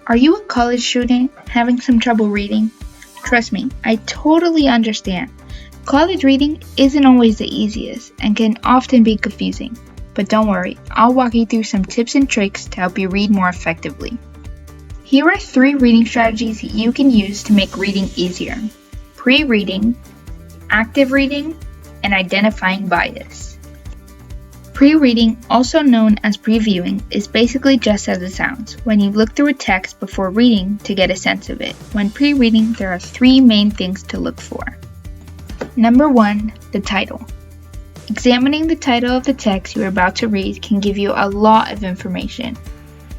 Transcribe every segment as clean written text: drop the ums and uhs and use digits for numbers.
Are you a college student having some trouble reading? Trust me, I totally understand. College reading isn't always the easiest and can often be confusing. But don't worry, I'll walk you through some tips and tricks to help you read more effectively. Here are 3 reading strategies you can use to make reading easier: pre-reading, active reading, and identifying bias. Pre-reading, also known as previewing, is basically just as it sounds, when you look through a text before reading to get a sense of it. When pre-reading, there are 3 main things to look for. Number 1, the title. Examining the title of the text you're about to read can give you a lot of information,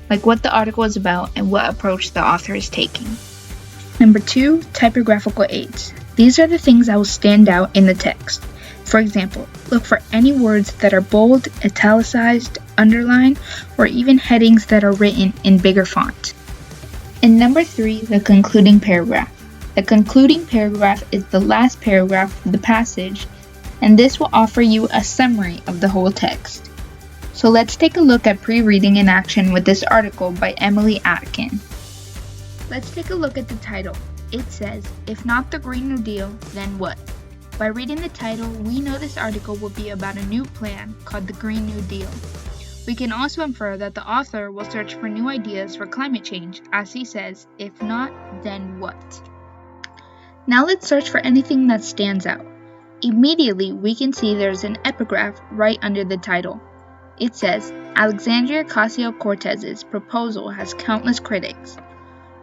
like what the article is about and what approach the author is taking. Number 2, typographical aids. These are the things that will stand out in the text. For example, look for any words that are bold, italicized, underlined, or even headings that are written in bigger font. And number 3, the concluding paragraph. The concluding paragraph is the last paragraph of the passage, and this will offer you a summary of the whole text. So let's take a look at pre-reading in action with this article by Emily Atkin. Let's take a look at the title. It says, "If not the Green New Deal, then what?" By reading the title, we know this article will be about a new plan called the Green New Deal. We can also infer that the author will search for new ideas for climate change, as he says, "If not, then what?" Now let's search for anything that stands out. Immediately, we can see there's an epigraph right under the title. It says, "Alexandria Ocasio-Cortez's proposal has countless critics."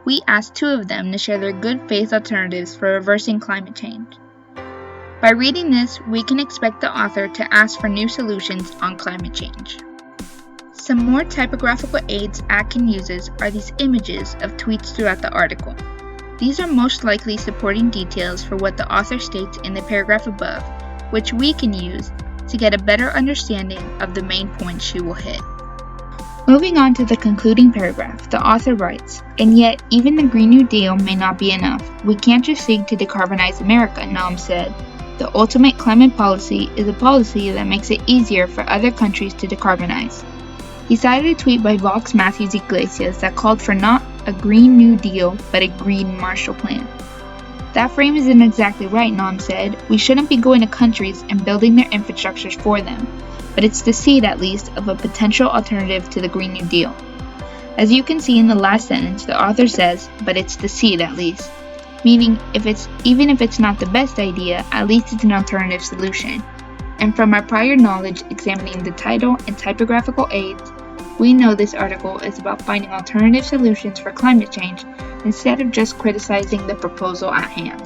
We asked 2 of them to share their good faith alternatives for reversing climate change. By reading this, we can expect the author to ask for new solutions on climate change. Some more typographical aids Atkin uses are these images of tweets throughout the article. These are most likely supporting details for what the author states in the paragraph above, which we can use to get a better understanding of the main points she will hit. Moving on to the concluding paragraph, the author writes, "And yet, even the Green New Deal may not be enough. We can't just seek to decarbonize America," Noam said. "The ultimate climate policy is a policy that makes it easier for other countries to decarbonize." He cited a tweet by Vox Matthews Iglesias that called for not a Green New Deal, but a Green Marshall Plan. "That frame isn't exactly right," Noam said. "We shouldn't be going to countries and building their infrastructures for them, but it's the seed, at least, of a potential alternative to the Green New Deal." As you can see in the last sentence, the author says, "but it's the seed, at least," meaning even if it's not the best idea, at least it's an alternative solution. And from our prior knowledge examining the title and typographical aids, we know this article is about finding alternative solutions for climate change instead of just criticizing the proposal at hand.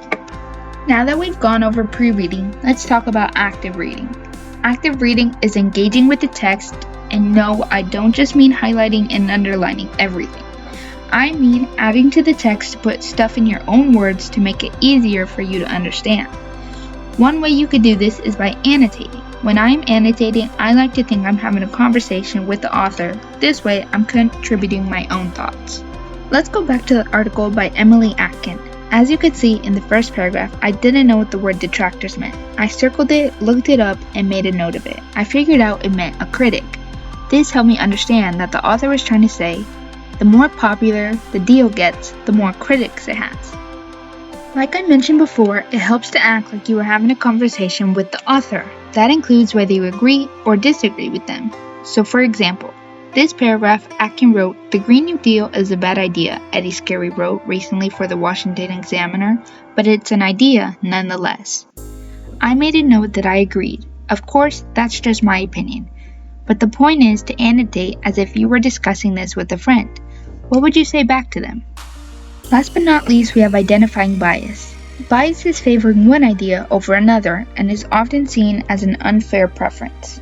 Now that we've gone over pre-reading, let's talk about active reading. Active reading is engaging with the text, and no, I don't just mean highlighting and underlining everything. I mean adding to the text to put stuff in your own words to make it easier for you to understand. One way you could do this is by annotating. When I'm annotating, I like to think I'm having a conversation with the author. This way, I'm contributing my own thoughts. Let's go back to the article by Emily Atkin. As you could see in the first paragraph, I didn't know what the word detractors meant. I circled it, looked it up, and made a note of it. I figured out it meant a critic. This helped me understand that the author was trying to say, the more popular the deal gets, the more critics it has. Like I mentioned before, it helps to act like you are having a conversation with the author. That includes whether you agree or disagree with them. So for example, this paragraph, Atkin wrote, "The Green New Deal is a bad idea," Eddie Scarry wrote recently for the Washington Examiner, "but it's an idea nonetheless." I made a note that I agreed. Of course, that's just my opinion. But the point is to annotate as if you were discussing this with a friend. What would you say back to them? Last but not least, we have identifying bias. Bias is favoring one idea over another and is often seen as an unfair preference.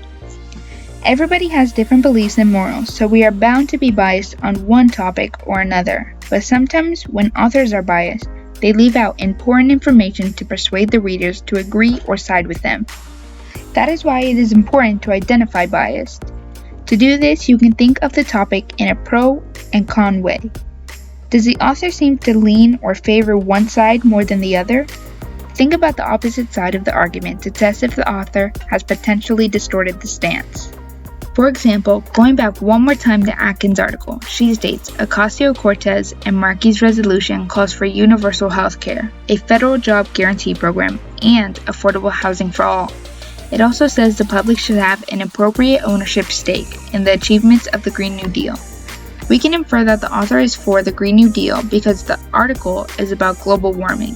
Everybody has different beliefs and morals, so we are bound to be biased on one topic or another. But sometimes, when authors are biased, they leave out important information to persuade the readers to agree or side with them. That is why it is important to identify bias. To do this, you can think of the topic in a pro and con way. Does the author seem to lean or favor one side more than the other? Think about the opposite side of the argument to test if the author has potentially distorted the stance. For example, going back one more time to Atkins' article, she states, Ocasio-Cortez and Markey's resolution calls for universal health care, a federal job guarantee program, and affordable housing for all. It also says the public should have an appropriate ownership stake in the achievements of the Green New Deal. We can infer that the author is for the Green New Deal because the article is about global warming,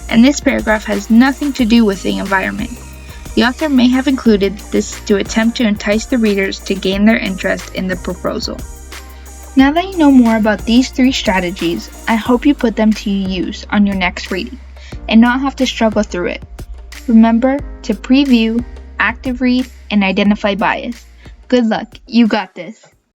and this paragraph has nothing to do with the environment. The author may have included this to attempt to entice the readers to gain their interest in the proposal. Now that you know more about these 3 strategies, I hope you put them to use on your next reading and not have to struggle through it. Remember to preview, active read, and identify bias. Good luck, you got this.